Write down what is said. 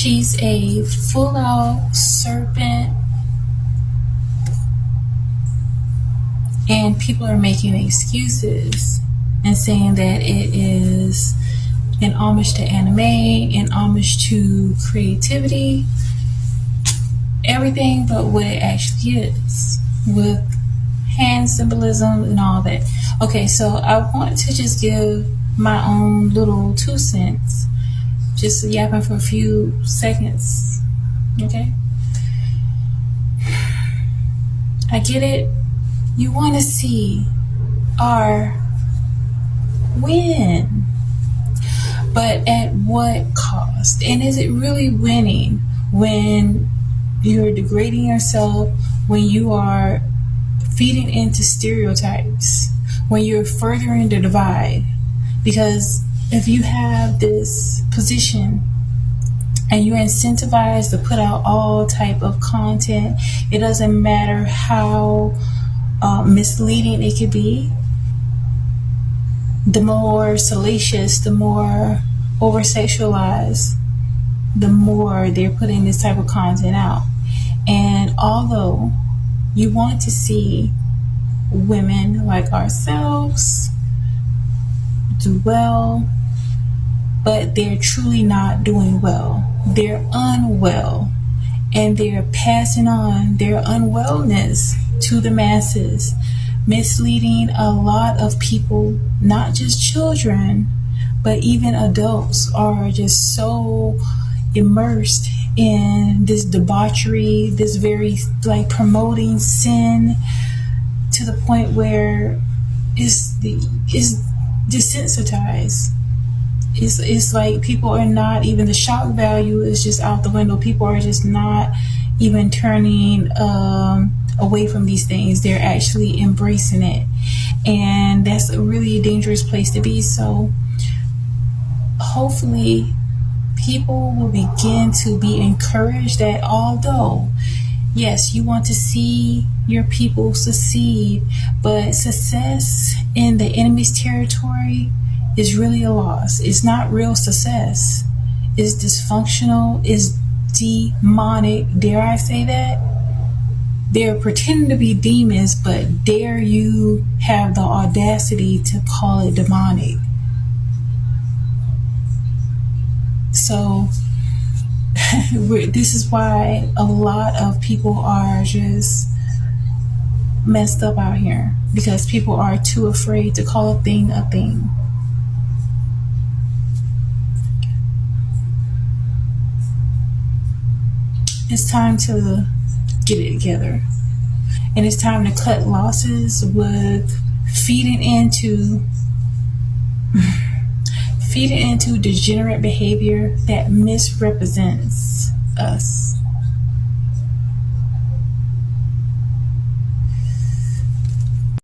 She's a full-out serpent, and people are making excuses and saying that it is an homage to anime, an homage to creativity, everything but what it actually is, with hand symbolism and all that. Okay, so I want to just give my own little 2 cents, just yapping for a few seconds. Okay, I get it. You want to see our win, but at what cost? And is it really winning when you're degrading yourself, when you are feeding into stereotypes, when you're furthering the divide? Because if you have this position and you're incentivized to put out all type of content, it doesn't matter how misleading it could be. The more salacious, the more over-sexualized, the more they're putting this type of content out. And although you want to see women like ourselves do well, but they're truly not doing well. They're unwell, and they're passing on their unwellness to the masses, misleading a lot of people, not just children, but even adults are just so immersed in this debauchery, this very like promoting sin to the point where it's desensitized. It's like people are not even, the shock value is just out the window. People are just not even turning away from these things. They're actually embracing it, and that's a really dangerous place to be. So hopefully people will begin to be encouraged that although yes, you want to see your people succeed, but success in the enemy's territory is really a loss. It's not real success. It's dysfunctional. It's demonic. Dare I say that? They're pretending to be demons, but dare you have the audacity to call it demonic? So this is why a lot of people are just messed up out here, because people are too afraid to call a thing a thing. It's time to get it together, and it's time to cut losses with feeding into degenerate behavior that misrepresents us.